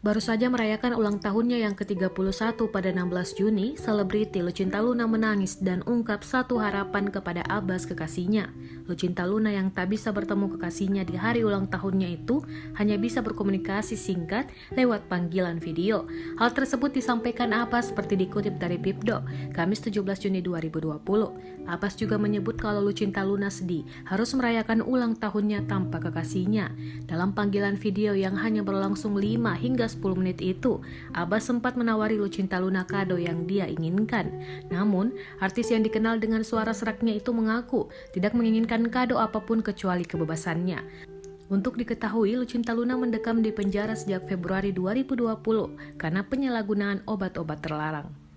Baru saja merayakan ulang tahunnya yang ke-31 pada 16 Juni, selebriti Lucinta Luna menangis dan ungkap satu harapan kepada Abbas kekasihnya. Lucinta Luna yang tak bisa bertemu kekasihnya di hari ulang tahunnya itu hanya bisa berkomunikasi singkat lewat panggilan video. Hal tersebut disampaikan Abbas seperti dikutip dari Bibdo, Kamis 17 Juni 2020. Abbas juga menyebut kalau Lucinta Luna sedih harus merayakan ulang tahunnya tanpa kekasihnya. Dalam panggilan video yang hanya berlangsung 5 hingga 10 menit itu, Abbas sempat menawari Lucinta Luna kado yang dia inginkan. Namun, artis yang dikenal dengan suara seraknya itu mengaku tidak menginginkan kado apapun kecuali kebebasannya. Untuk diketahui, Lucinta Luna mendekam di penjara sejak Februari 2020 karena penyalahgunaan obat-obat terlarang.